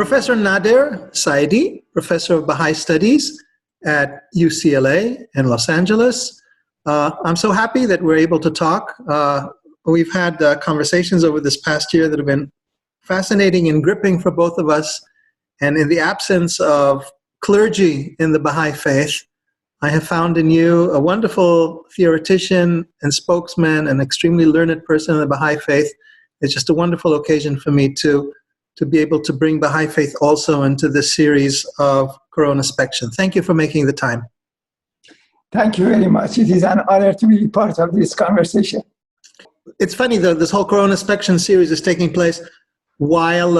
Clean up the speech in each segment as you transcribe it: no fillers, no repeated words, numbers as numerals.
Professor Nader Saeidi, Professor of Bahai Studies at UCLA in Los Angeles. I'm so happy that we're able to talk. We've had conversations over this past year that have been fascinating and gripping for both of us. And in the absence of clergy in the Baha'i faith, I have found in you a wonderful theoretician and spokesman, an extremely learned person in the Baha'i faith. It's just a wonderful occasion for me to be able to bring Baha'i faith also into this series of Coronaspection. Thank you for making the time. Thank you very much. It is an honor to be part of this conversation. It's funny, though, this whole Coronaspection series is taking place while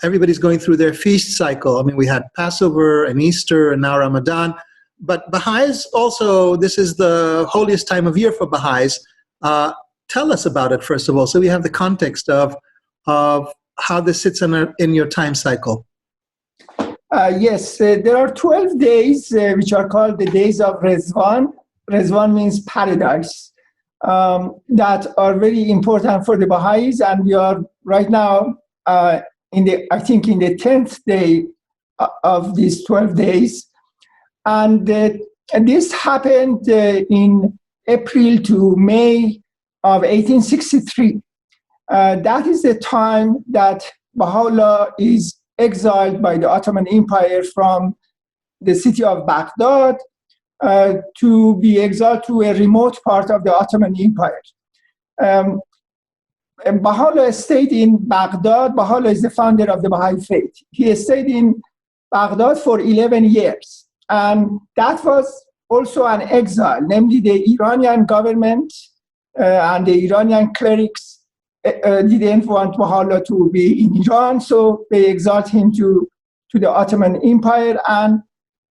everybody's going through their feast cycle. I mean, we had Passover and Easter and now Ramadan. But Baha'is also, this is the holiest time of year for Baha'is. Tell us about it, first of all, so we have the context of how this sits in your time cycle. Yes, there are 12 days which are called the days of Rizwan. Rizwan means paradise, that are very important for the Baha'is, and we are right now in the 10th day of these 12 days. And this happened in April to May of 1863. That is the time that Baha'u'llah is exiled by the Ottoman Empire from the city of Baghdad to be exiled to a remote part of the Ottoman Empire. Baha'u'llah stayed in Baghdad. Baha'u'llah is the founder of the Baha'i faith. He stayed in Baghdad for 11 years. And that was also an exile, namely the Iranian government and the Iranian clerics didn't want Baha'u'llah to be in Iran, so they exiled him to the Ottoman Empire. And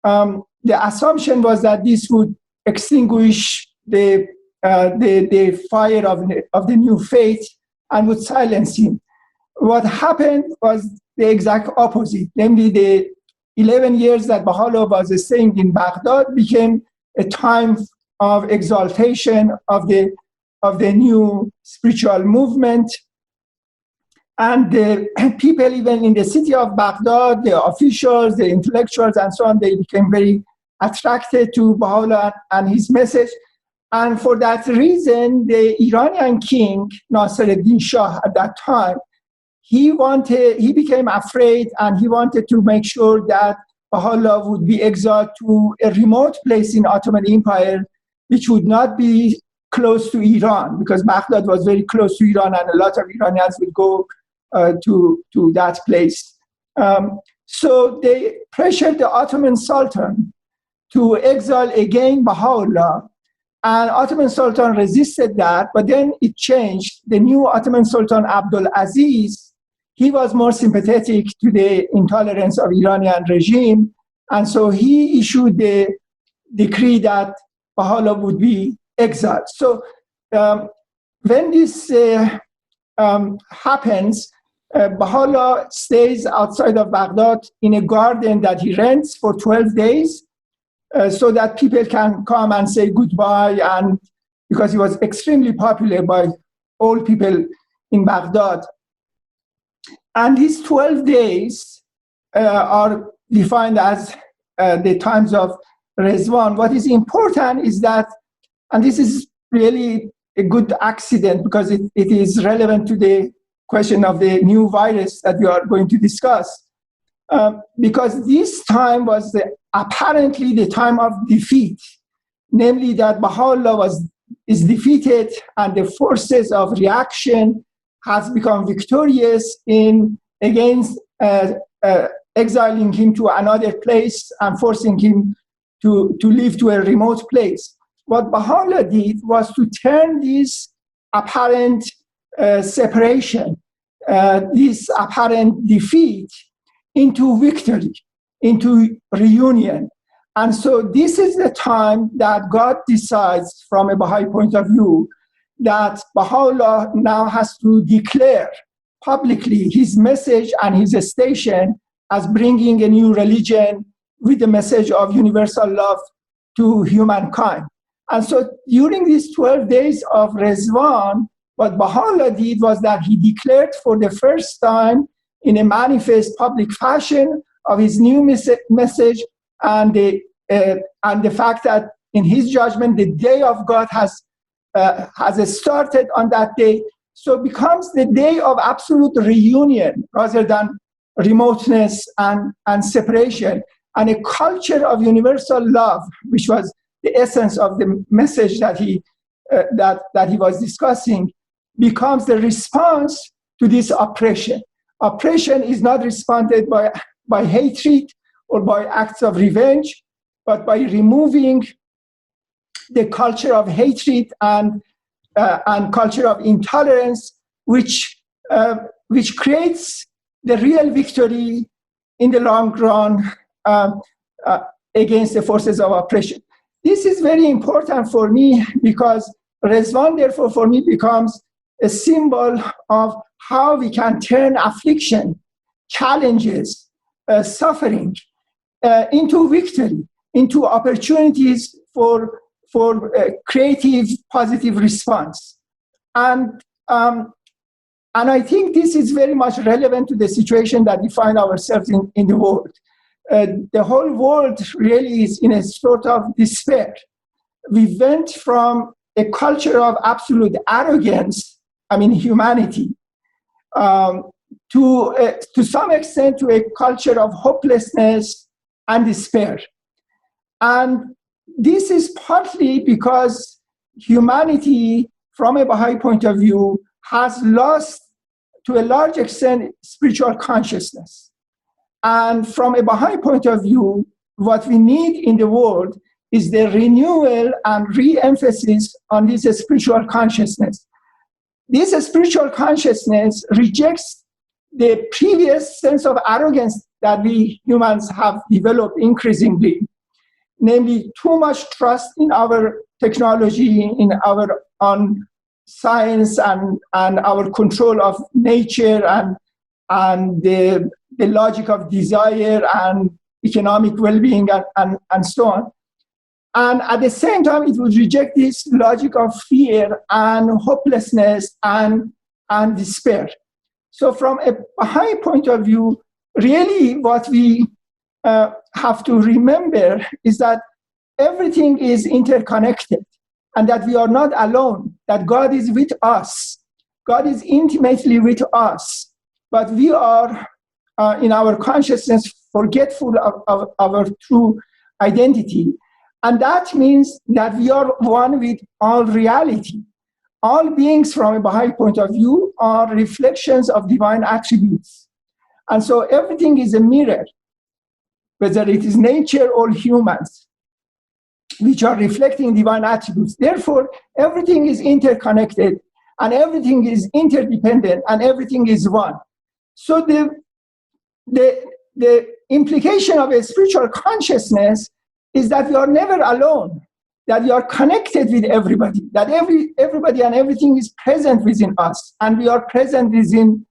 the assumption was that this would extinguish the fire of the new faith and would silence him. What happened was the exact opposite, namely the 11 years that Baha'u'llah was staying in Baghdad became a time of exaltation of the new spiritual movement. And the people even in the city of Baghdad, the officials, the intellectuals, and so on, they became very attracted to Baha'u'llah and his message. And for that reason, the Iranian king, Nasiruddin Shah, at that time, he became afraid, and he wanted to make sure that Baha'u'llah would be exiled to a remote place in Ottoman Empire, which would not be close to Iran, because Baghdad was very close to Iran, and a lot of Iranians would go to that place. So they pressured the Ottoman Sultan to exile again Baha'u'llah, and Ottoman Sultan resisted that, but then it changed. The new Ottoman Sultan, Abdul Aziz, he was more sympathetic to the intolerance of Iranian regime, and so he issued the decree that Baha'u'llah would be exiled. So when this happens, Baha'u'llah stays outside of Baghdad in a garden that he rents for 12 days so that people can come and say goodbye, and because he was extremely popular by all people in Baghdad. And these 12 days are defined as the times of Rizwan. What is important is that, and this is really a good accident because it is relevant to the question of the new virus that we are going to discuss, because this time was apparently the time of defeat, namely that Baha'u'llah is defeated and the forces of reaction has become victorious against exiling him to another place and forcing him to live to a remote place. What Baha'u'llah did was to turn this apparent separation, this apparent defeat, into victory, into reunion. And so this is the time that God decides, from a Baha'i point of view, that Baha'u'llah now has to declare publicly his message and his station as bringing a new religion with the message of universal love to humankind. And so during these 12 days of Rizwan, what Baha'u'llah did was that he declared for the first time in a manifest public fashion of his new message, and the fact that in his judgment the day of God has started on that day. So it becomes the day of absolute reunion rather than remoteness and separation, and a culture of universal love, which was the essence of the message that he was discussing, becomes the response to this oppression. Oppression is not responded by hatred or by acts of revenge, but by removing the culture of hatred and culture of intolerance, which creates the real victory in the long run against the forces of oppression. This is very important for me because Rezvan, therefore, for me becomes a symbol of how we can turn affliction, challenges, suffering into victory, into opportunities for creative, positive response. And I think this is very much relevant to the situation that we find ourselves in the world. The whole world really is in a sort of despair. We went from a culture of absolute arrogance, humanity, to some extent to a culture of hopelessness and despair. And this is partly because humanity, from a Baha'i point of view, has lost, to a large extent, spiritual consciousness. And from a Baha'i point of view, what we need in the world is the renewal and re-emphasis on this spiritual consciousness. This spiritual consciousness rejects the previous sense of arrogance that we humans have developed increasingly, namely too much trust in our technology, in our own science and our control of nature and the logic of desire and economic well-being and so on. And at the same time, it would reject this logic of fear and hopelessness and despair. So from a Baha'i point of view, really what we have to remember is that everything is interconnected and that we are not alone, that God is with us. God is intimately with us, but we are in our consciousness forgetful of our true identity. And that means that we are one with all reality. All beings from a Baha'i point of view are reflections of divine attributes. And so everything is a mirror, whether it is nature or humans, which are reflecting divine attributes. Therefore, everything is interconnected and everything is interdependent and everything is one. So the implication of a spiritual consciousness is that we are never alone, that we are connected with everybody, that everybody and everything is present within us, and we are present within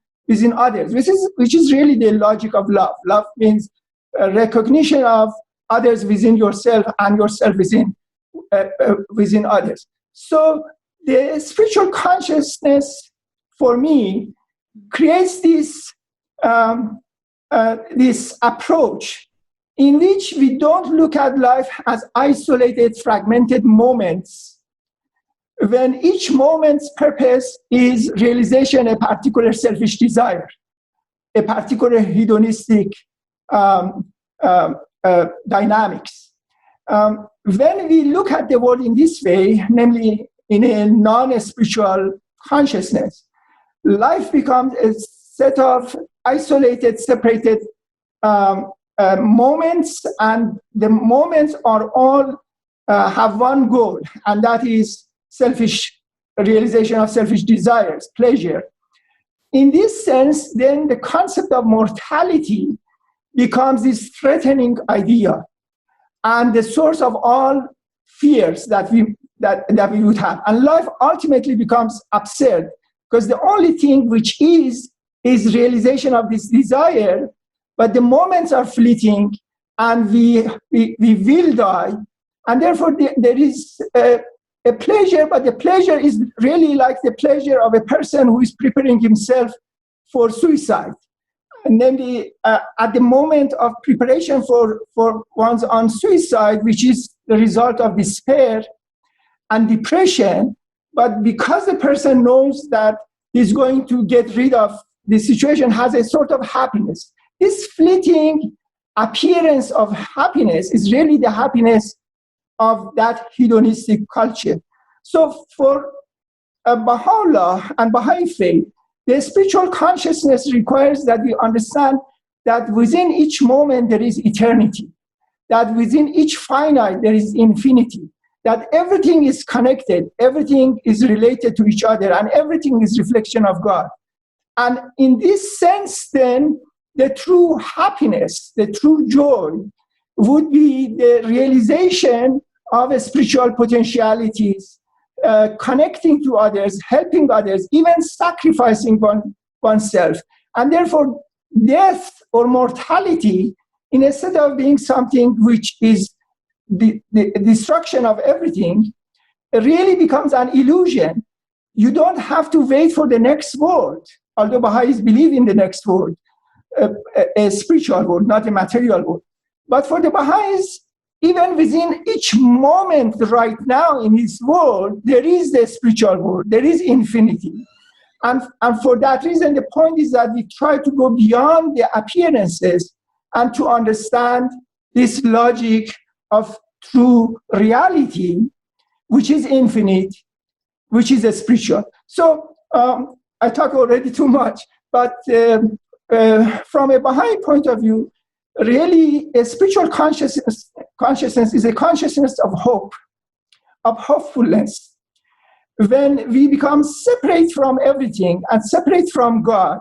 others, which is really the logic of love. Love means recognition of others within yourself and yourself within others. So the spiritual consciousness, for me, creates this approach in which we don't look at life as isolated, fragmented moments, when each moment's purpose is realization of a particular selfish desire, a particular hedonistic dynamics. When we look at the world in this way, namely in a non-spiritual consciousness, life becomes a set of isolated, separated moments, and the moments are all have one goal, and that is selfish realization of selfish desires, pleasure. In this sense, then the concept of mortality becomes this threatening idea and the source of all fears that we would have. And life ultimately becomes absurd because the only thing which is realization of this desire, but the moments are fleeting and we will die. And therefore there is a pleasure, but the pleasure is really like the pleasure of a person who is preparing himself for suicide. namely at the moment of preparation for one's own suicide, which is the result of despair and depression. But because the person knows that he's going to get rid of the situation, has a sort of happiness. This fleeting appearance of happiness is really the happiness of that hedonistic culture. So for Baha'u'llah and Baha'i faith, the spiritual consciousness requires that we understand that within each moment there is eternity, that within each finite there is infinity, that everything is connected, everything is related to each other, and everything is reflection of God. And in this sense, then, the true happiness, the true joy, would be the realization of spiritual potentialities, connecting to others, helping others, even sacrificing oneself. And therefore, death or mortality, instead of being something which is the destruction of everything, really becomes an illusion. You don't have to wait for the next world, although Baha'is believe in the next world, a spiritual world, not a material world. But for the Baha'is, even within each moment right now in his world, there is the spiritual world, there is infinity. And for that reason, the point is that we try to go beyond the appearances and to understand this logic of true reality, which is infinite, which is a spiritual. So I talk already too much, but from a Baha'i point of view, really a spiritual consciousness is a consciousness of hope, of hopefulness. When we become separate from everything and separate from God,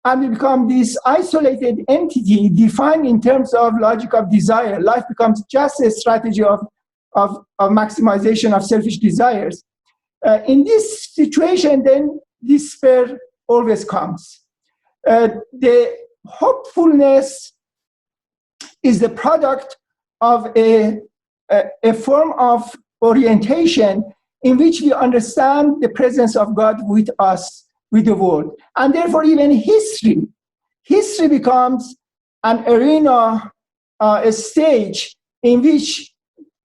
and we become this isolated entity defined in terms of logic of desire, life becomes just a strategy of maximization of selfish desires. In this situation, then despair always comes. The hopefulness is the product of a form of orientation in which we understand the presence of God with us, with the world. And therefore, even history becomes an arena, a stage in which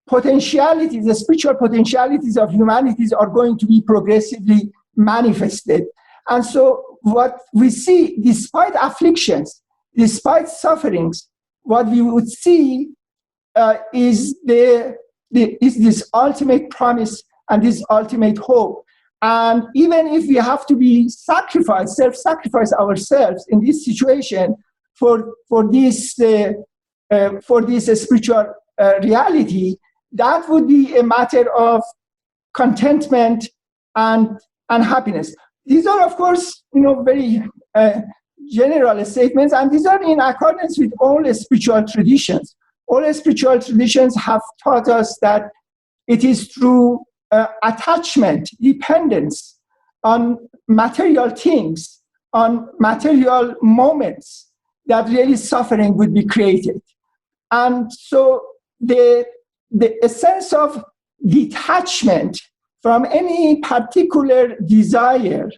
potentialities, the spiritual potentialities of humanities are going to be progressively manifested. And so what we see, despite afflictions, despite sufferings, what we would see is this ultimate promise and this ultimate hope. And even if we have to be sacrificed, self-sacrifice ourselves in this situation for this spiritual reality, that would be a matter of contentment and happiness. These are, of course, very general statements, and these are in accordance with all spiritual traditions. All spiritual traditions have taught us that it is through attachment, dependence on material things, on material moments, that really suffering would be created. And so the sense of detachment from any particular desire,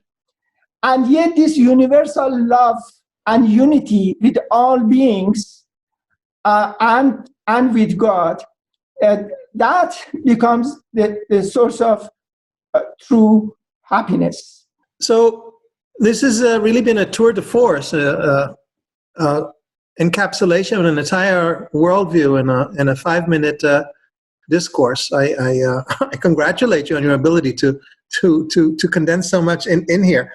and yet this universal love and unity with all beings and with God, that becomes the source of true happiness. So this has really been a tour de force, encapsulation of an entire worldview in a 5-minute discourse. I congratulate you on your ability to condense so much in here.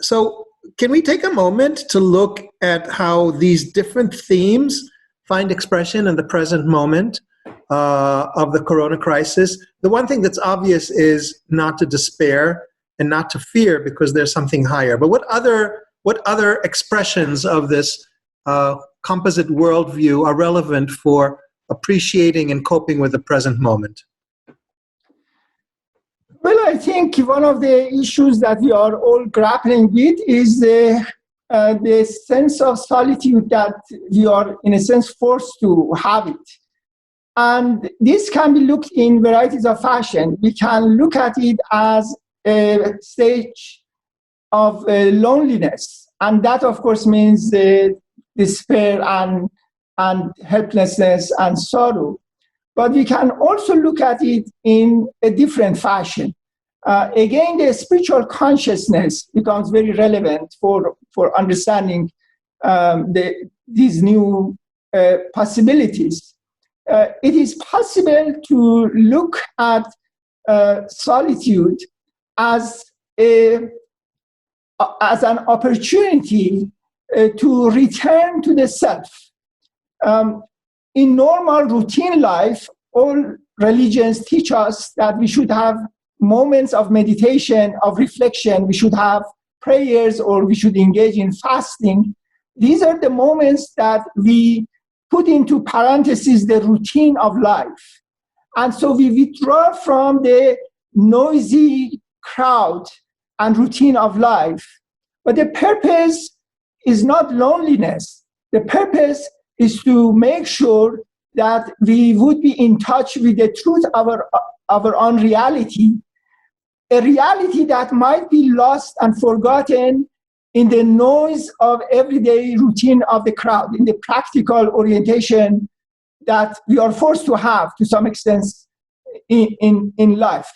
So can we take a moment to look at how these different themes find expression in the present moment of the corona crisis? The one thing that's obvious is not to despair and not to fear, because there's something higher. But what other expressions of this composite worldview are relevant for appreciating and coping with the present moment? Well, I think one of the issues that we are all grappling with is the sense of solitude that we are, in a sense, forced to have it. And this can be looked in varieties of fashion. We can look at it as a stage of loneliness, And that, of course, means despair and helplessness and sorrow. But we can also look at it in a different fashion. Again, the spiritual consciousness becomes very relevant for understanding these new possibilities. It is possible to look at solitude as an opportunity to return to the self. In normal routine life, all religions teach us that we should have moments of meditation, of reflection, we should have prayers, or we should engage in fasting. These are the moments that we put into parentheses the routine of life. And so we withdraw from the noisy crowd and routine of life. But the purpose is not loneliness. The purpose is to make sure that we would be in touch with the truth of our own reality, a reality that might be lost and forgotten in the noise of everyday routine of the crowd, in the practical orientation that we are forced to have to some extent in life.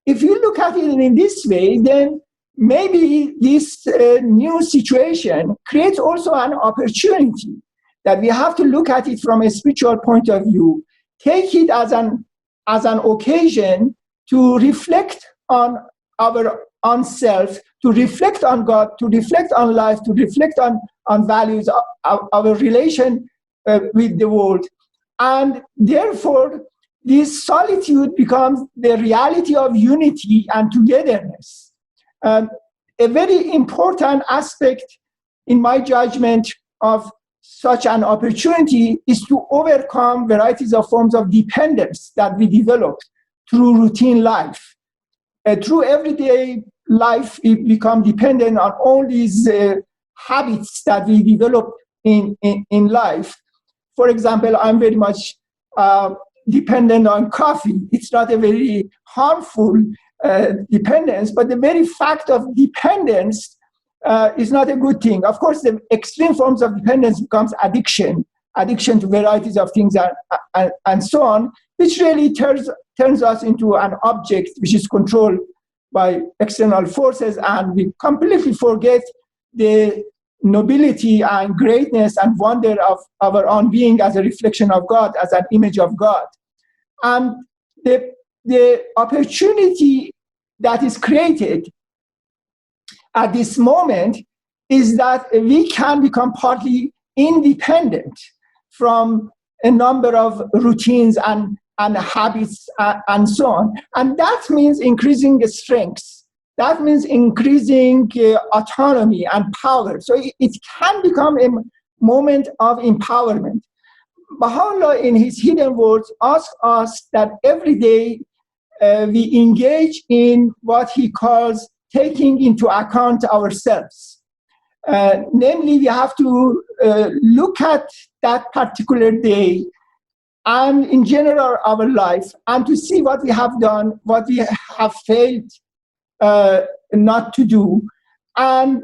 If you look at it in this way, then maybe this new situation creates also an opportunity that we have to look at it from a spiritual point of view, take it as an occasion to reflect on our own self, to reflect on God, to reflect on life, to reflect on values, our relation with the world. And therefore, this solitude becomes the reality of unity and togetherness. A very important aspect, in my judgment, of such an opportunity is to overcome varieties of forms of dependence that we develop through routine life. Through everyday life, we become dependent on all these habits that we develop in life. For example, I'm very much dependent on coffee. It's not a very harmful dependence, but the very fact of dependence is not a good thing. Of course, the extreme forms of dependence becomes addiction to varieties of things and so on, which really turns us into an object which is controlled by external forces, and we completely forget the nobility and greatness and wonder of our own being as a reflection of God, as an image of God. And the opportunity that is created at this moment is that we can become partly independent from a number of routines and habits and so on. And that means increasing strengths. That means increasing autonomy and power. So it can become a moment of empowerment. Baha'u'llah, in his hidden words, asks us that every day we engage in what he calls taking into account ourselves. Namely, we have to look at that particular day and in general our life, and to see what we have done, what we have failed not to do, and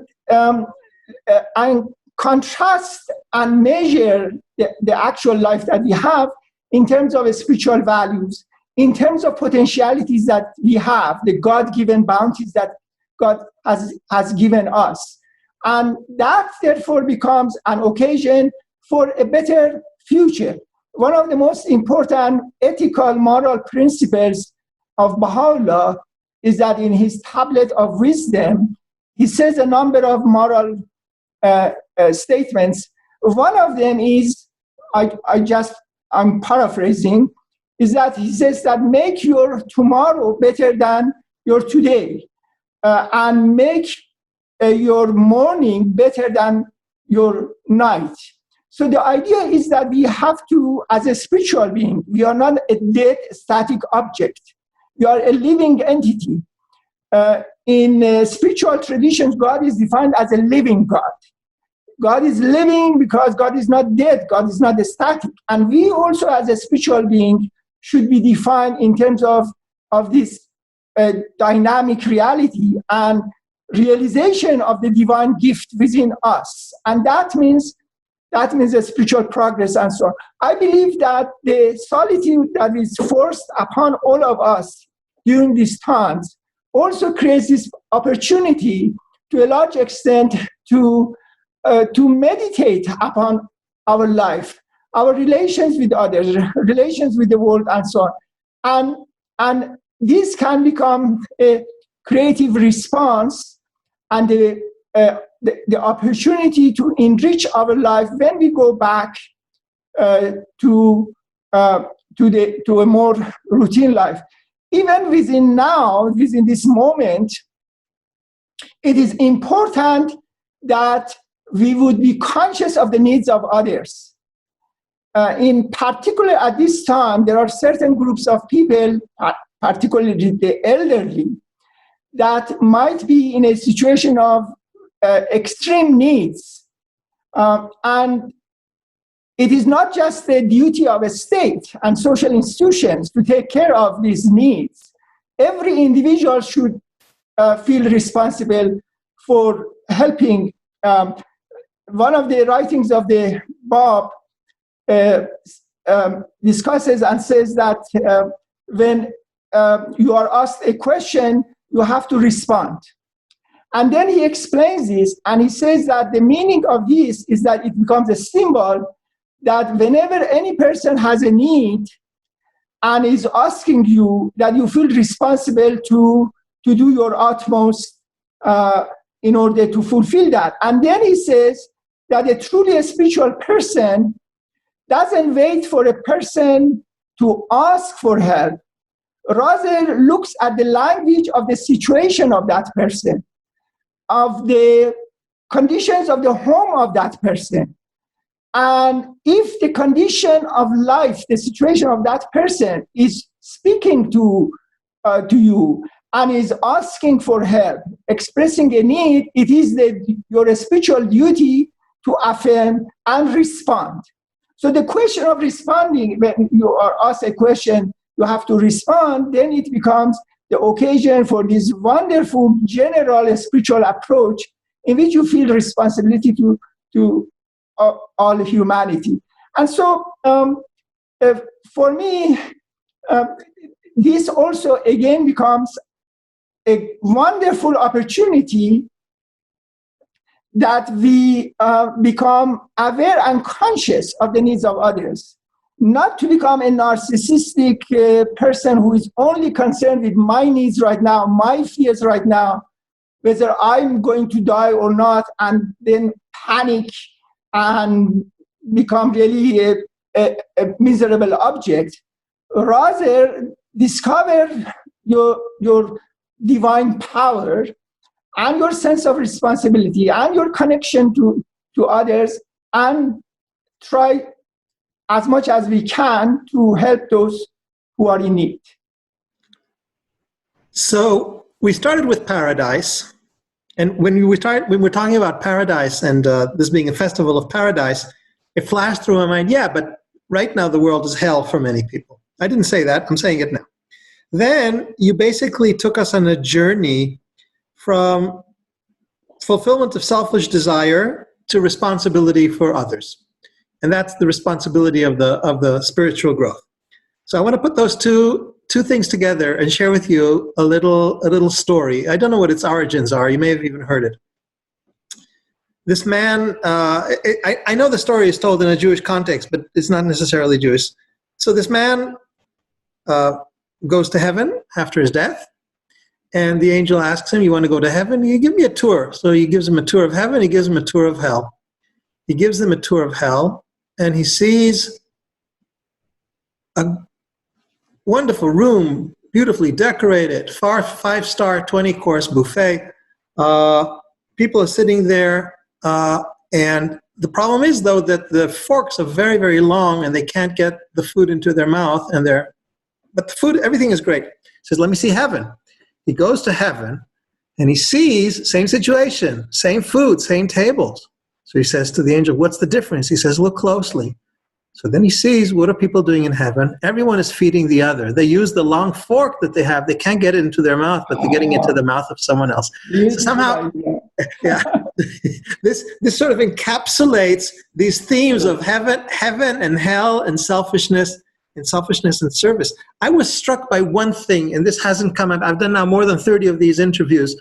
contrast and measure the actual life that we have in terms of spiritual values, in terms of potentialities that we have, the God-given bounties that God has given us. And that, therefore, becomes an occasion for a better future. One of the most important ethical moral principles of Baha'u'llah is that in his Tablet of Wisdom, he says a number of moral statements. One of them is, I'm paraphrasing, is that he says that make your tomorrow better than your today, and make your morning better than your night. So the idea is that we have to, as a spiritual being, we are not a dead, static object. We are a living entity. In spiritual traditions, God is defined as a living God. God is living because God is not dead. God is not static. And we also, as a spiritual being, should be defined in terms of this dynamic reality. And realization of the divine gift within us. And that means a spiritual progress and so on. I believe that the solitude that is forced upon all of us during these times also creates this opportunity to a large extent to meditate upon our life, our relations with others, relations with the world, and so on. And this can become a creative response and the opportunity to enrich our life when we go back to a more routine life. Even within this moment, it is important that we would be conscious of the needs of others. In particular, at this time, there are certain groups of people, particularly the elderly, that might be in a situation of extreme needs. And it is not just the duty of a state and social institutions to take care of these needs. Every individual should feel responsible for helping. One of the writings of the Bab discusses and says that when you are asked a question, you have to respond. And then he explains this, and he says that the meaning of this is that it becomes a symbol that whenever any person has a need and is asking you, that you feel responsible to do your utmost in order to fulfill that. And then he says that a truly spiritual person doesn't wait for a person to ask for help, rather looks at the language of the situation of that person, of the conditions of the home of that person. And if the condition of life, the situation of that person is speaking to you and is asking for help, expressing a need, it is your spiritual duty to affirm and respond. So the question of responding, when you are asked a question, you have to respond, then it becomes the occasion for this wonderful general spiritual approach in which you feel responsibility to all humanity. And so for me, this also again becomes a wonderful opportunity that we become aware and conscious of the needs of others, not to become a narcissistic person who is only concerned with my needs right now, my fears right now, whether I'm going to die or not, and then panic and become really a miserable object. Rather, discover your divine power and your sense of responsibility and your connection to others, and try as much as we can to help those who are in need. So we started with paradise. And when we're talking about paradise and this being a festival of paradise, it flashed through my mind, yeah, but right now the world is hell for many people. I didn't say that, I'm saying it now. Then you basically took us on a journey from fulfillment of selfish desire to responsibility for others. And that's the responsibility of the spiritual growth. So I want to put those two things together and share with you a little story. I don't know what its origins are. You may have even heard it. This man, I know the story is told in a Jewish context, but it's not necessarily Jewish. So this man goes to heaven after his death, and the angel asks him, you want to go to heaven? You give me a tour. So he gives him a tour of heaven, he gives him a tour of hell. He gives them a tour of hell, and he sees a wonderful room, beautifully decorated, 5-star, 20-course buffet. People are sitting there, and the problem is, though, that the forks are very, very long, and they can't get the food into their mouth, but the food, everything is great. He says, let me see heaven. He goes to heaven, and he sees, same situation, same food, same tables. So he says to the angel, what's the difference? He says, look closely. So then he sees, what are people doing in heaven? Everyone is feeding the other. They use the long fork that they have. They can't get it into their mouth, but they're getting it into the mouth of someone else. So somehow, yeah, this sort of encapsulates these themes of heaven and hell and selfishness and service. I was struck by one thing, and this hasn't come up. I've done now more than 30 of these interviews,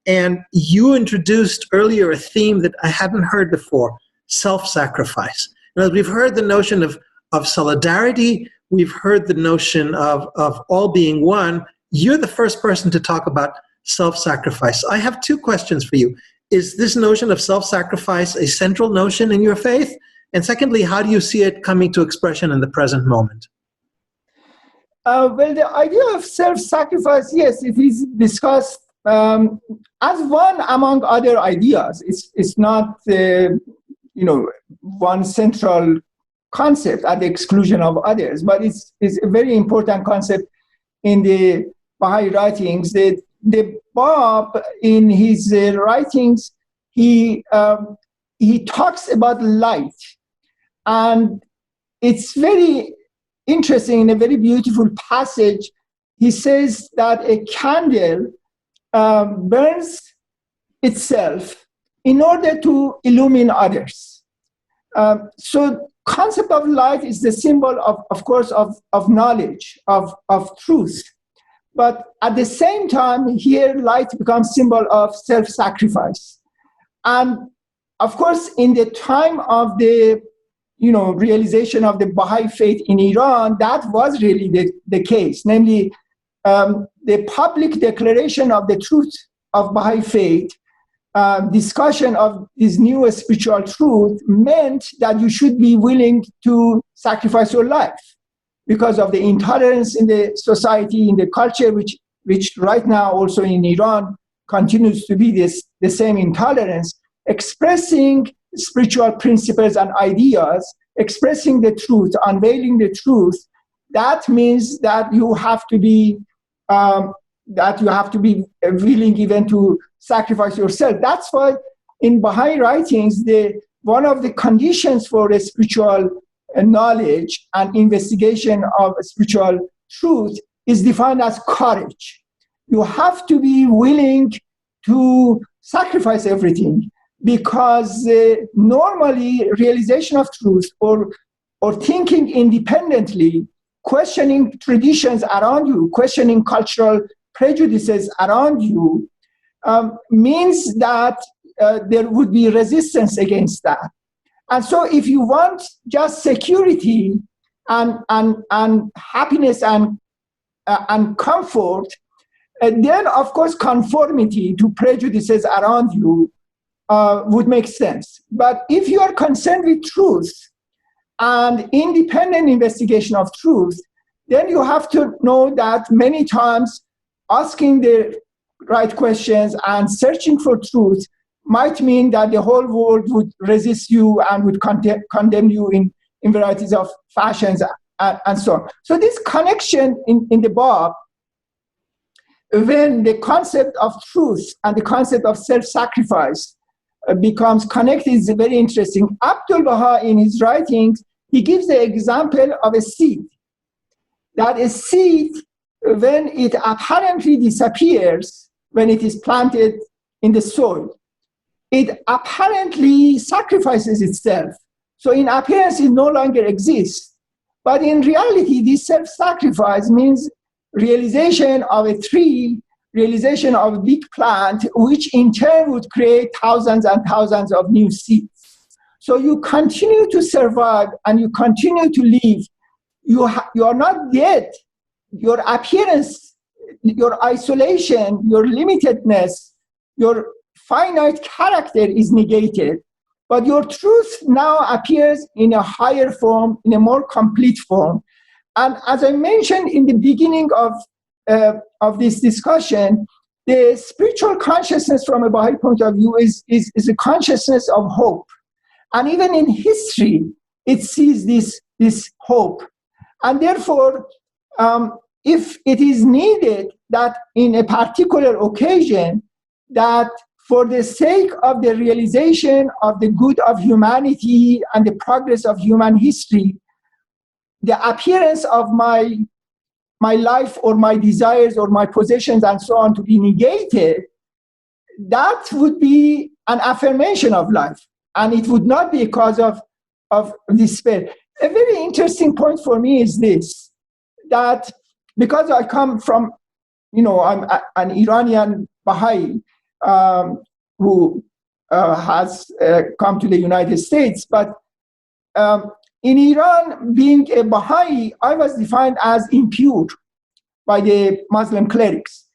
and you introduced earlier a theme that I hadn't heard before: self-sacrifice. We've heard the notion of solidarity. We've heard the notion of all being one. You're the first person to talk about self-sacrifice. I have two questions for you. Is this notion of self-sacrifice a central notion in your faith? And secondly, how do you see it coming to expression in the present moment? Well, the idea of self-sacrifice, yes, it is discussed as one among other ideas. It's not one central concept at the exclusion of others, but it's a very important concept in the Baha'i writings. The Bab, in his writings, he talks about light, and it's very interesting. In a very beautiful passage, he says that a candle burns itself in order to illumine others. So concept of light is the symbol of course, of knowledge, of truth. But at the same time, here light becomes symbol of self-sacrifice. And of course, in the time of the realization of the Baha'i faith in Iran, that was really the case. Namely, the public declaration of the truth of Baha'i faith, discussion of this new spiritual truth, meant that you should be willing to sacrifice your life because of the intolerance in the society, in the culture, which right now also in Iran continues to be the same intolerance. Expressing spiritual principles and ideas, expressing the truth, unveiling the truth, that means that you have to be willing even to sacrifice yourself. That's why in Baha'i writings, one of the conditions for a spiritual knowledge and investigation of spiritual truth is defined as courage. You have to be willing to sacrifice everything, because normally realization of truth or thinking independently, questioning traditions around you, questioning cultural prejudices around you, means that there would be resistance against that. And so if you want just security and happiness and comfort, then of course conformity to prejudices around you would make sense. But if you are concerned with truth and independent investigation of truth, then you have to know that many times asking the right questions and searching for truth might mean that the whole world would resist you and would condemn you in varieties of fashions and so on. So this connection in the Bab, when the concept of truth and the concept of self-sacrifice becomes connected, is very interesting. Abdul Baha, in his writings, he gives the example of a seed. That a seed, when it apparently disappears, when it is planted in the soil, it apparently sacrifices itself. So in appearance, it no longer exists. But in reality, this self-sacrifice means realization of a tree, realization of a big plant, which in turn would create thousands and thousands of new seeds. So you continue to survive and you continue to live. You are not dead. Your appearance, your isolation, your limitedness, your finite character is negated, but your truth now appears in a higher form, in a more complete form. And as I mentioned in the beginning of this discussion, the spiritual consciousness from a Baha'i point of view is a consciousness of hope. And even in history, it sees this hope. And therefore, if it is needed that in a particular occasion, that for the sake of the realization of the good of humanity and the progress of human history, the appearance of my life or my desires or my possessions and so on to be negated, that would be an affirmation of life, and it would not be a cause of despair. A very interesting point for me is this, that because I come from, I'm an Iranian Baha'i who has come to the United States, but in Iran, being a Baha'i, I was defined as impure by the Muslim clerics.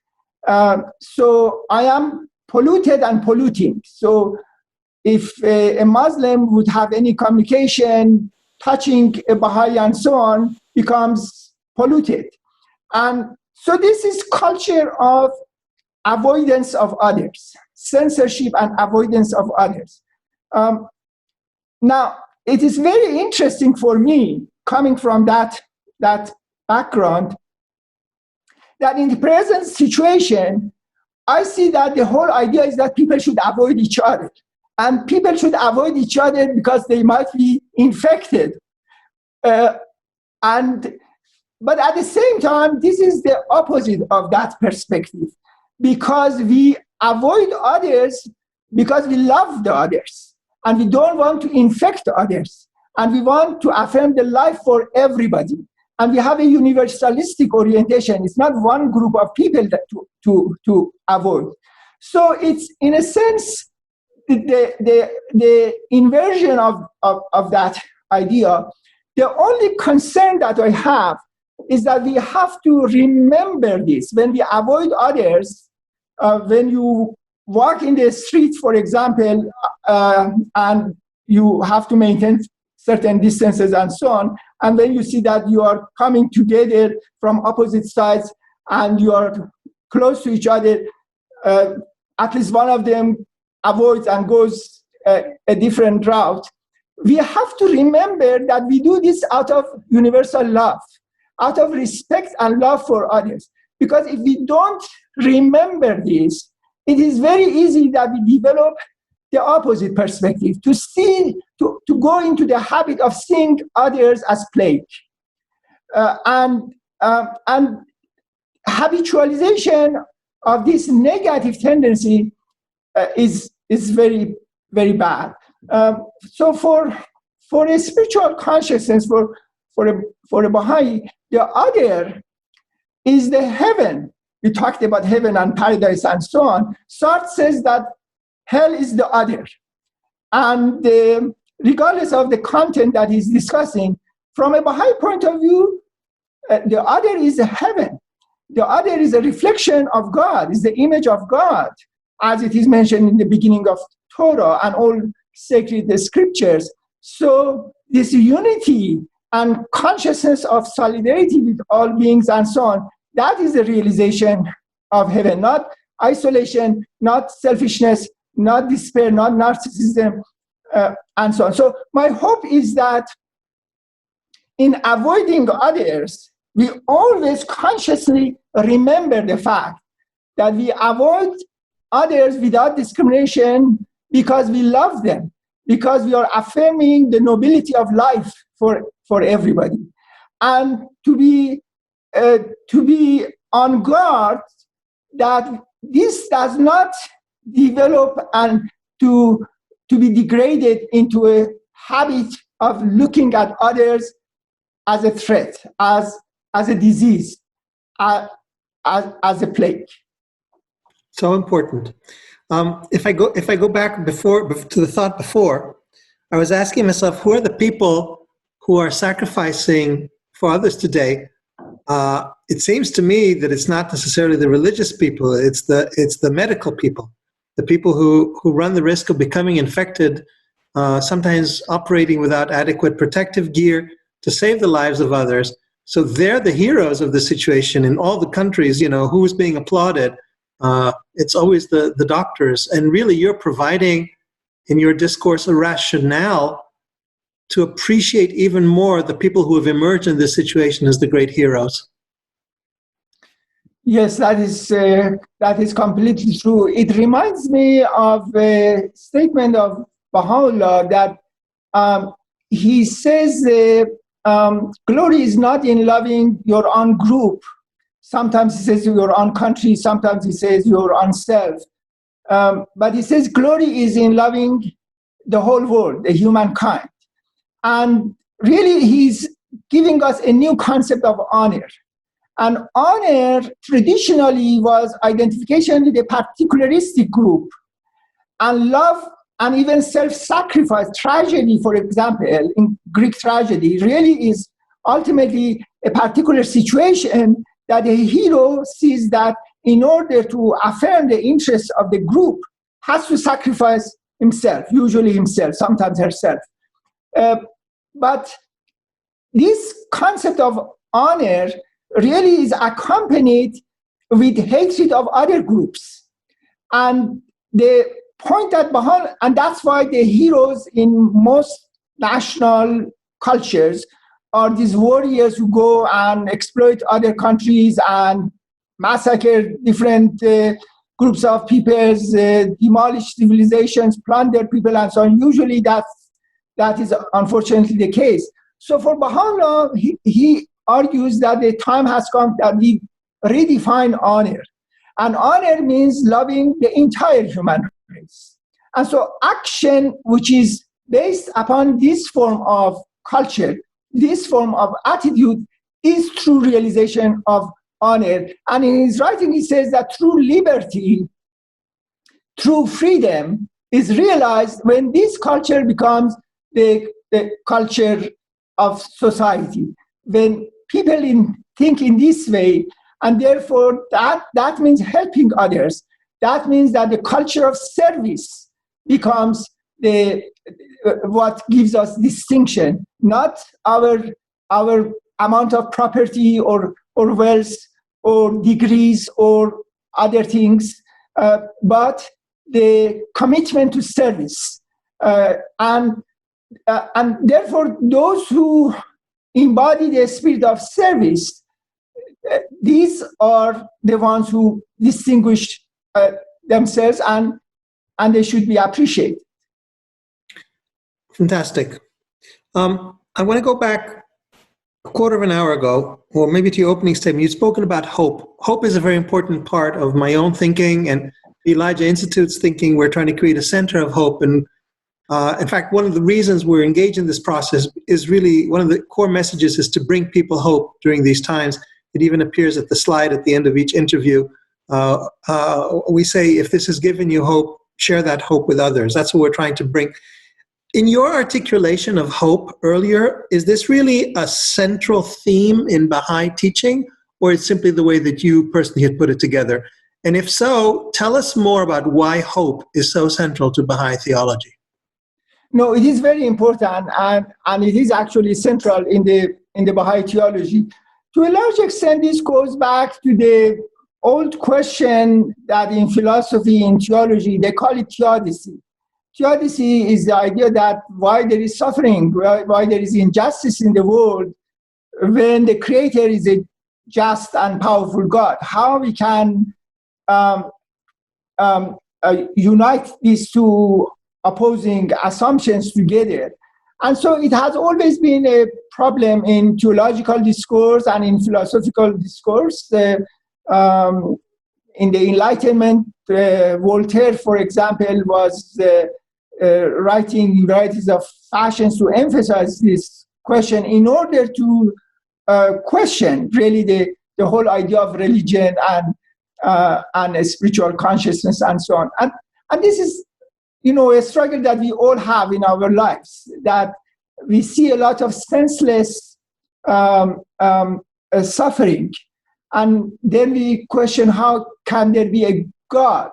So I am polluted and polluting. So if a Muslim would have any communication touching a Baha'i and so on, becomes polluted. And so this is culture of avoidance of others, censorship and avoidance of others. Now, it is very interesting for me, coming from that background, that in the present situation, I see that the whole idea is that people should avoid each other. And people should avoid each other because they might be infected. But at the same time, this is the opposite of that perspective, because we avoid others because we love the others. And we don't want to infect others. And we want to affirm the life for everybody. And we have a universalistic orientation. It's not one group of people that to avoid. So it's, in a sense, the inversion of that idea. The only concern that I have is that we have to remember this. When we avoid others, when you walk in the street, for example, and you have to maintain certain distances and so on, and then you see that you are coming together from opposite sides and you are close to each other, at least one of them avoids and goes a different route. We have to remember that we do this out of universal love, out of respect and love for others. Because if we don't remember this, it is very easy that we develop the opposite perspective, to go into the habit of seeing others as plague. And habitualization of this negative tendency is very, very bad. So for a spiritual consciousness, for a Baha'i, the other is the heaven. We talked about heaven and paradise and so on. Sartre says that hell is the other. And regardless of the content that he's discussing, from a Baha'i point of view, the other is heaven. The other is a reflection of God, is the image of God, as it is mentioned in the beginning of Torah and all sacred scriptures. So this unity and consciousness of solidarity with all beings and so on, that is the realization of heaven, not isolation, not selfishness, not despair, not narcissism, and so on. So my hope is that in avoiding others, we always consciously remember the fact that we avoid others without discrimination because we love them, because we are affirming the nobility of life for everybody. And to be on guard that this does not develop and to be degraded into a habit of looking at others as a threat, as a disease, as a plague. So important. If I go back to the thought before, I was asking myself, who are the people who are sacrificing for others today? It seems to me that it's not necessarily the religious people; it's the medical people, the people who run the risk of becoming infected, sometimes operating without adequate protective gear to save the lives of others. So they're the heroes of the situation in all the countries. Who is being applauded? It's always the doctors, and really, you're providing in your discourse a rationale to appreciate even more the people who have emerged in this situation as the great heroes. Yes, that is completely true. It reminds me of a statement of Baha'u'llah that he says, glory is not in loving your own group. Sometimes he says your own country, sometimes he says your own self. But he says glory is in loving the whole world, the humankind. And really, he's giving us a new concept of honor. And honor traditionally was identification with a particularistic group. And love and even self-sacrifice, tragedy, for example, in Greek tragedy, really is ultimately a particular situation that a hero sees that in order to affirm the interests of the group, has to sacrifice himself, usually himself, sometimes herself. But this concept of honor really is accompanied with hatred of other groups. And the point that Baha'u'llah, and that's why the heroes in most national cultures are these warriors who go and exploit other countries and massacre different groups of peoples, demolish civilizations, plunder people, and so on. Usually that is unfortunately the case. So for Baha'u'llah, he argues that the time has come that we redefine honor. And honor means loving the entire human race. And so action, which is based upon this form of culture, this form of attitude, is true realization of honor. And in his writing, he says that true liberty, true freedom is realized when this culture becomes the culture of society. When people think in this way, and therefore that means helping others. That means that the culture of service becomes what gives us distinction, not our amount of property or wealth or degrees or other things, but the commitment to service. And therefore, those who embody the spirit of service, these are the ones who distinguish themselves, and they should be appreciated. Fantastic. I want to go back a quarter of an hour ago, or maybe to your opening statement. You'd spoken about hope. Hope is a very important part of my own thinking and the Elijah Institute's thinking. We're trying to create a center of hope. And in fact, one of the reasons we're engaged in this process is really one of the core messages is to bring people hope during these times. It even appears at the slide at the end of each interview. We say, if this has given you hope, share that hope with others. That's what we're trying to bring. In your articulation of hope earlier, is this really a central theme in Baha'i teaching, or is it simply the way that you personally had put it together? And if so, tell us more about why hope is so central to Baha'i theology. No, it is very important, and it is actually central in the Baha'i theology. To a large extent, this goes back to the old question that in philosophy, in theology, they call it theodicy. Theodicy is the idea that why there is suffering, why there is injustice in the world, when the Creator is a just and powerful God. How we can unite these two opposing assumptions together. And so it has always been a problem in theological discourse and in philosophical discourse. In the Enlightenment, Voltaire, for example, was writing varieties of fashions to emphasize this question in order to question really the whole idea of religion and spiritual consciousness and so on. And this is, a struggle that we all have in our lives, that we see a lot of senseless suffering. And then we question, how can there be a God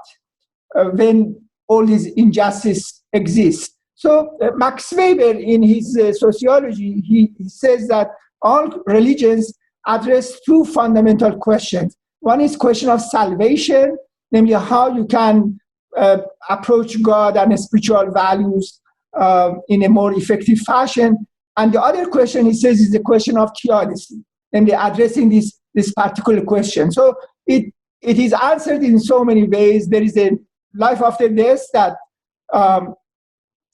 when all this injustice exists? So Max Weber, in his sociology, he says that all religions address two fundamental questions. One is question of salvation, namely how you can approach God and spiritual values in a more effective fashion. And the other question, he says, is the question of theodicy, namely addressing this particular question. So it is answered in so many ways. There is a life after death that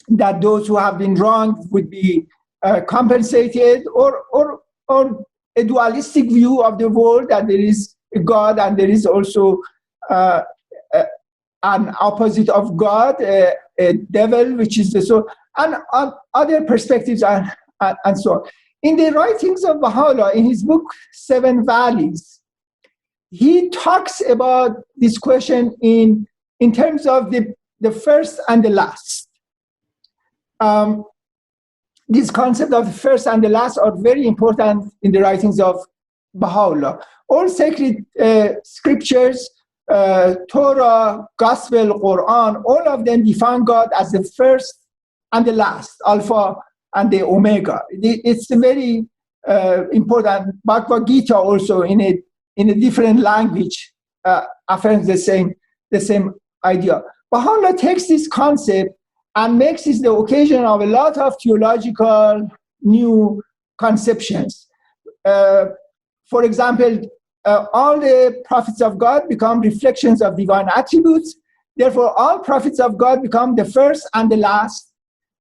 that those who have been wronged would be compensated, or a dualistic view of the world, that there is a God and there is also an opposite of God, a devil, which is the soul, and other perspectives and so on. In the writings of Baha'u'llah, in his book, Seven Valleys, he talks about this question in terms of the first and the last. This concept of the first and the last are very important in the writings of Baha'u'llah. All sacred scriptures, Torah, Gospel, Quran, all of them define God as the first and the last, Alpha and the Omega. It's very important. Bhagavad Gita also in a different language affirms the same idea. Baha'u'llah takes this concept and makes it the occasion of a lot of theological new conceptions. For example, all the prophets of God become reflections of divine attributes. Therefore, all prophets of God become the first and the last.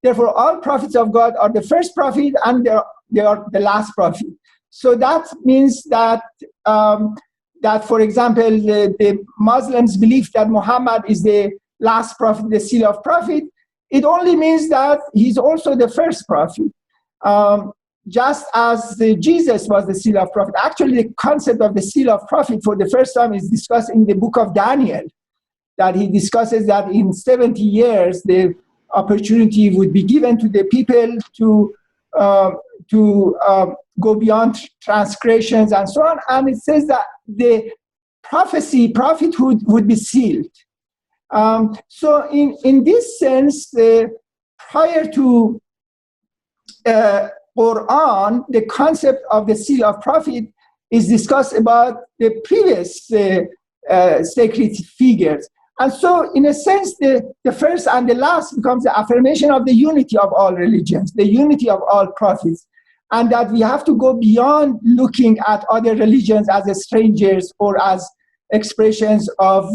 Therefore, all prophets of God are the first prophet and they are the last prophet. So that means that, for example, the Muslims believe that Muhammad is the last prophet, the seal of prophet. It only means that he's also the first prophet. Just as Jesus was the seal of prophet. Actually, the concept of the seal of prophet for the first time is discussed in the book of Daniel, that he discusses that in 70 years, the opportunity would be given to the people to go beyond transgressions and so on. And it says that the prophethood would be sealed. So in this sense, prior to Quran, the concept of the seal of prophet is discussed about the previous sacred figures. And so, in a sense, the first and the last becomes the affirmation of the unity of all religions, the unity of all prophets, and that we have to go beyond looking at other religions as strangers or as expressions of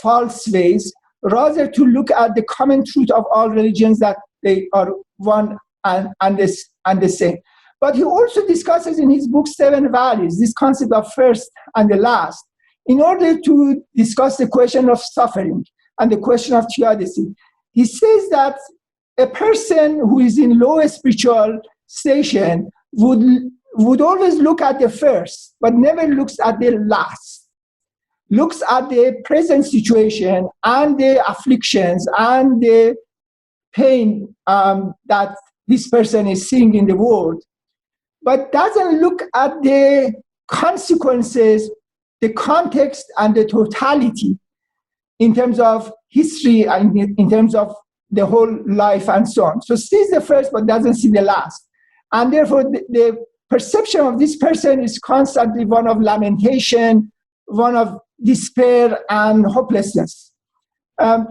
false ways, rather to look at the common truth of all religions, that they are one and the same. But he also discusses in his book Seven Valleys this concept of first and the last, in order to discuss the question of suffering and the question of theodicy. He says that a person who is in low spiritual station would always look at the first, but never looks at the last. Looks at the present situation and the afflictions and the pain that this person is seeing in the world, but doesn't look at the consequences, the context, and the totality in terms of history and in terms of the whole life and so on. So sees the first but doesn't see the last. And therefore, the perception of this person is constantly one of lamentation, one of despair and hopelessness. Then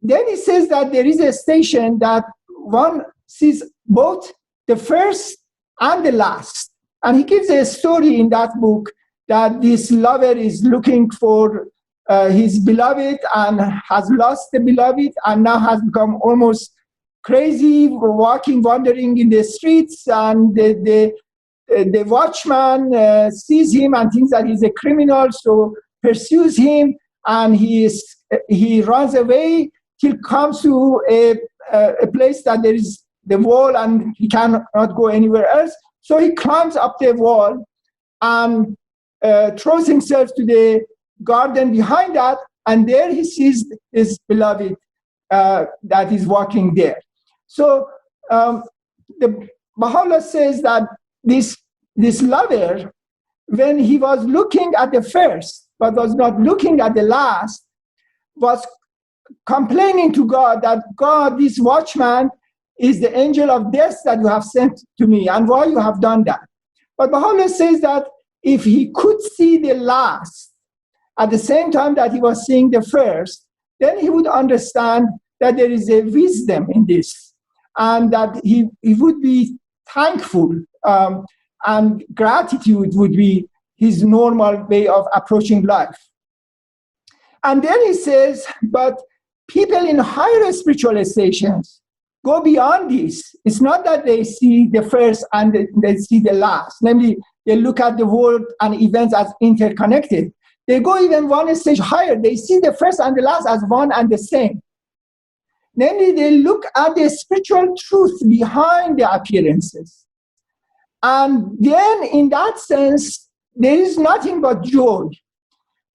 he says that there is a station that one sees both the first and the last. And he gives a story in that book that this lover is looking for his beloved and has lost the beloved and now has become almost crazy, wandering in the streets, and the watchman sees him and thinks that he's a criminal, so pursues him, and he runs away till comes to a place that there is the wall and he cannot go anywhere else. So he climbs up the wall and throws himself to the garden behind that, and there he sees his beloved that is walking there. So the Baha'u'llah says that this lover, when he was looking at the first but was not looking at the last, was complaining to God that, God, this watchman is the angel of death that you have sent to me, and why you have done that. But Baha'u'llah says that if he could see the last at the same time that he was seeing the first, then he would understand that there is a wisdom in this, and that he would be thankful, and gratitude would be his normal way of approaching life. And then he says, but people in higher spiritual stations go beyond this. It's not that they see the first and they see the last. Namely, they look at the world and events as interconnected. They go even one stage higher. They see the first and the last as one and the same. Namely, they look at the spiritual truth behind the appearances. And then, in that sense, there is nothing but joy.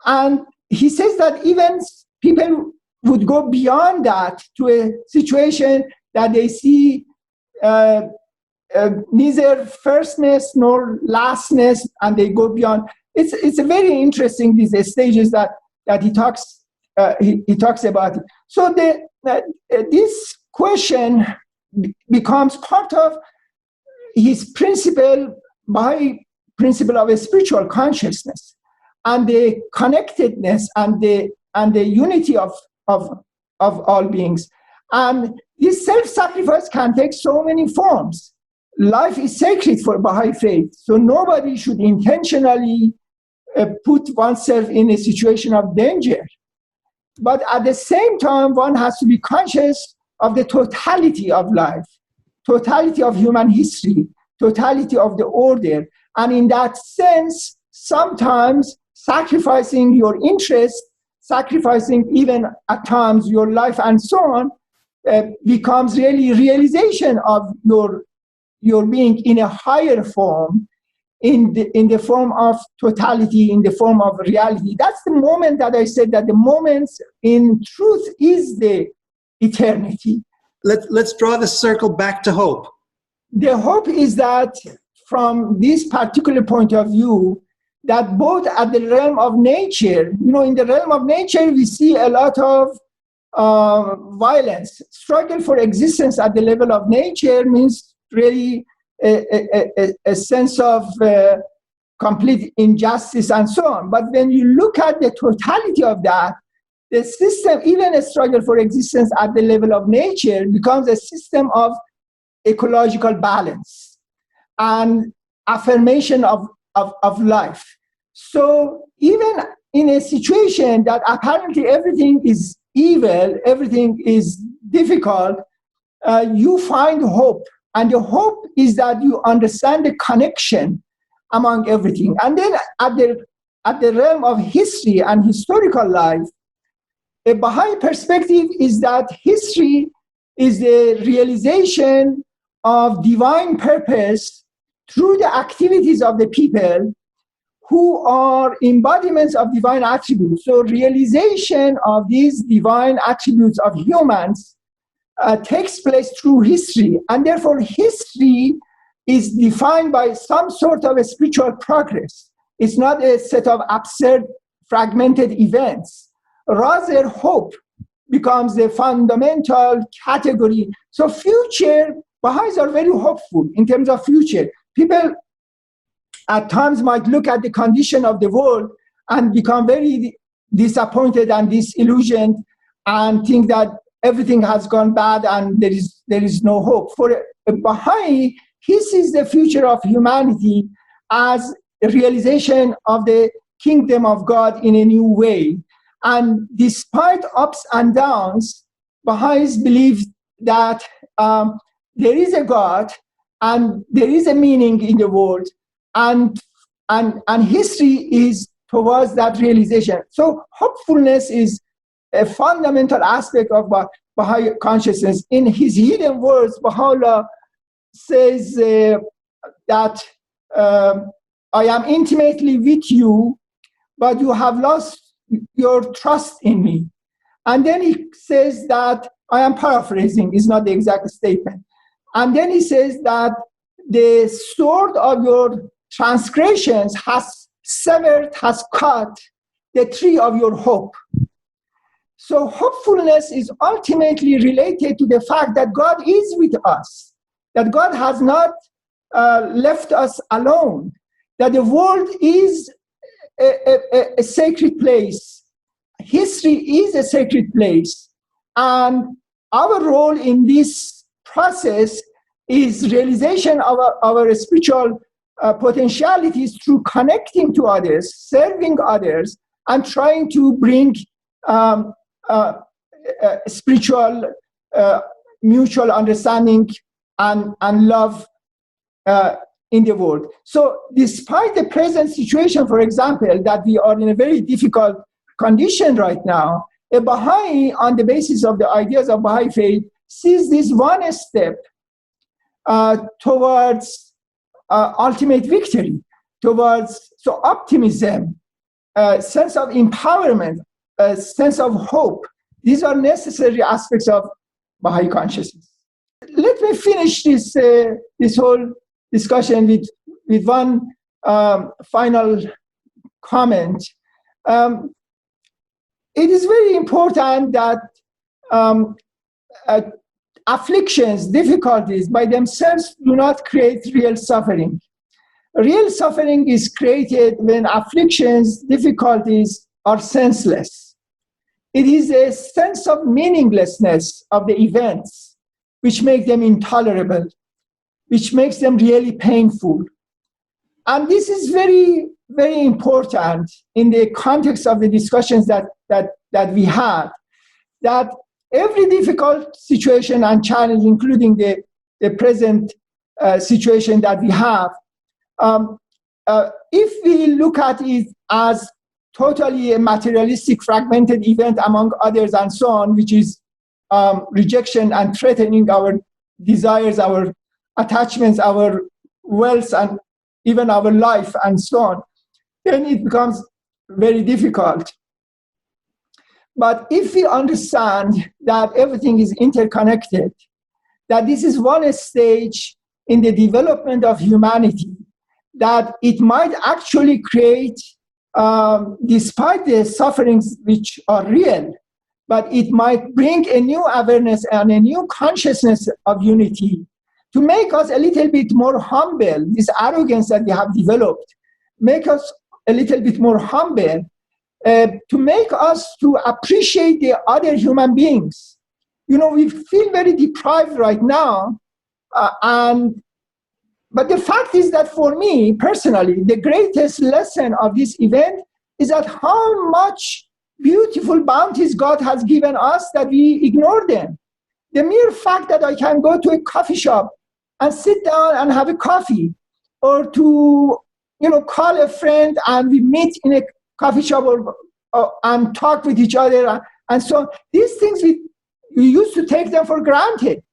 And he says that even people would go beyond that to a situation that they see neither firstness nor lastness, and they go beyond. It's a very interesting, these stages that he talks about. So this question becomes part of his principle, by principle of a spiritual consciousness, and the connectedness and the unity of all beings. And this self-sacrifice can take so many forms. Life is sacred for Baha'i faith, so nobody should intentionally put oneself in a situation of danger. But at the same time, one has to be conscious of the totality of life, totality of human history, totality of the order. And in that sense, sometimes sacrificing your interest, sacrificing even at times your life and so on, becomes really realization of your being in a higher form, in the form of totality, in the form of reality. That's the moment that I said that the moment in truth is the eternity. Let's draw the circle back to hope. The hope is that from this particular point of view, that both at the realm of nature, in the realm of nature, we see a lot of violence. Struggle for existence at the level of nature means really a sense of complete injustice and so on. But when you look at the totality of that, the system, even a struggle for existence at the level of nature, becomes a system of ecological balance and affirmation of life. So even in a situation that apparently everything is evil, everything is difficult, you find hope. And the hope is that you understand the connection among everything. And then at the realm of history and historical life, a Baha'i perspective is that history is the realization of divine purpose through the activities of the people who are embodiments of divine attributes. So realization of these divine attributes of humans takes place through history. And therefore, history is defined by some sort of a spiritual progress. It's not a set of absurd, fragmented events. Rather, hope becomes the fundamental category. So future, Baha'is are very hopeful in terms of future. People at times might look at the condition of the world and become very disappointed and disillusioned and think that everything has gone bad and there is no hope. For a Baha'i, he sees the future of humanity as a realization of the kingdom of God in a new way. And despite ups and downs, Baha'is believe that there is a God and there is a meaning in the world, and history is towards that realization. So hopefulness is a fundamental aspect of Baha'i consciousness. In his hidden words, Baha'u'llah says that I am intimately with you, but you have lost your trust in me. And then he says that, I am paraphrasing, it's not the exact statement. And then he says that the sword of your transgressions has severed, has cut the tree of your hope. So hopefulness is ultimately related to the fact that God is with us, that God has not left us alone, that the world is a sacred place. History is a sacred place. And our role in this process is realization of our spiritual potentialities through connecting to others, serving others, and trying to bring spiritual mutual understanding and love in the world. So despite the present situation, for example, that we are in a very difficult condition right now, a Baha'i, on the basis of the ideas of Baha'i faith, sees this one step towards ultimate victory, towards optimism, sense of empowerment, a sense of hope. These are necessary aspects of Baha'i consciousness. Let me finish this whole discussion with one final comment. It is very important that afflictions, difficulties by themselves do not create real suffering. Real suffering is created when afflictions, difficulties are senseless. It is a sense of meaninglessness of the events which make them intolerable, which makes them really painful. And this is very, very important in the context of the discussions that we had, that every difficult situation and challenge, including the present situation that we have, if we look at it as totally a materialistic, fragmented event among others and so on, which is rejection and threatening our desires, our attachments, our wealth, and even our life, and so on, then it becomes very difficult. But if we understand that everything is interconnected, that this is one stage in the development of humanity, that it might actually create, despite the sufferings which are real, but it might bring a new awareness and a new consciousness of unity to make us a little bit more humble. This arrogance that we have developed, make us a little bit more humble, to make us to appreciate the other human beings. You know, we feel very deprived right now, but the fact is that for me personally, the greatest lesson of this event is that how much beautiful bounties God has given us that we ignore them. The mere fact that I can go to a coffee shop and sit down and have a coffee, or to, call a friend and we meet in a coffee shop and talk with each other, and so on. These things we used to take them for granted.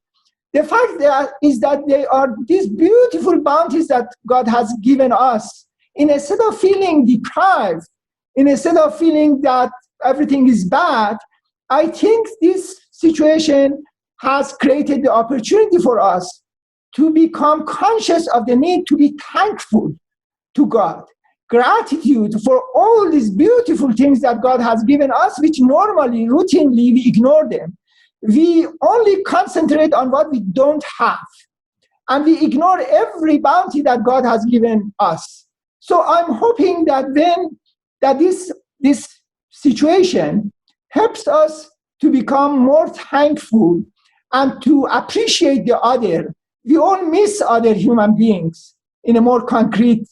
The fact is that they are these beautiful bounties that God has given us. Instead of feeling deprived, instead of feeling that everything is bad, I think this situation has created the opportunity for us to become conscious of the need to be thankful to God. Gratitude for all these beautiful things that God has given us, which normally, routinely, we ignore them. We only concentrate on what we don't have, and we ignore every bounty that God has given us. So I'm hoping that this situation helps us to become more thankful and to appreciate the other. We all miss other human beings in a more concrete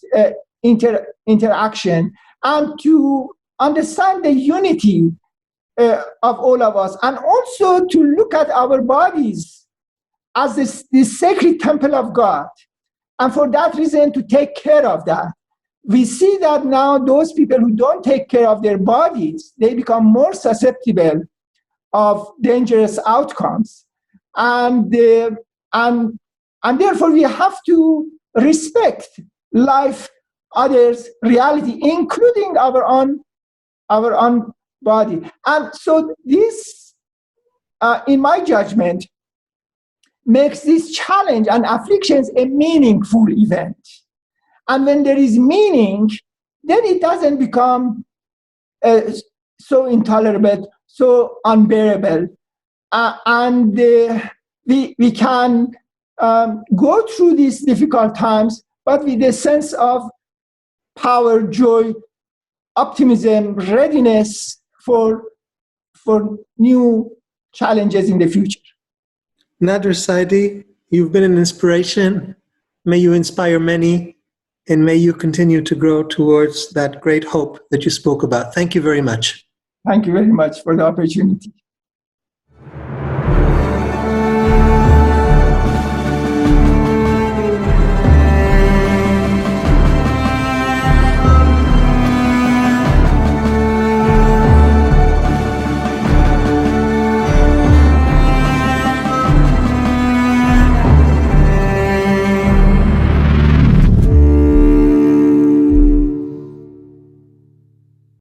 interaction, and to understand the unity of all of us, and also to look at our bodies as this sacred temple of God, and for that reason to take care of that. We see that now those people who don't take care of their bodies, they become more susceptible of dangerous outcomes, and therefore we have to respect life, others, reality, including our own body. And so this, in my judgment, makes this challenge and afflictions a meaningful event. And when there is meaning, then it doesn't become so intolerable, so unbearable. And we can go through these difficult times, but with a sense of power, joy, optimism, readiness for new challenges in the future. Nader Saeidi, you've been an inspiration. May you inspire many. and may you continue to grow towards that great hope that you spoke about. Thank you very much. Thank you very much for the opportunity.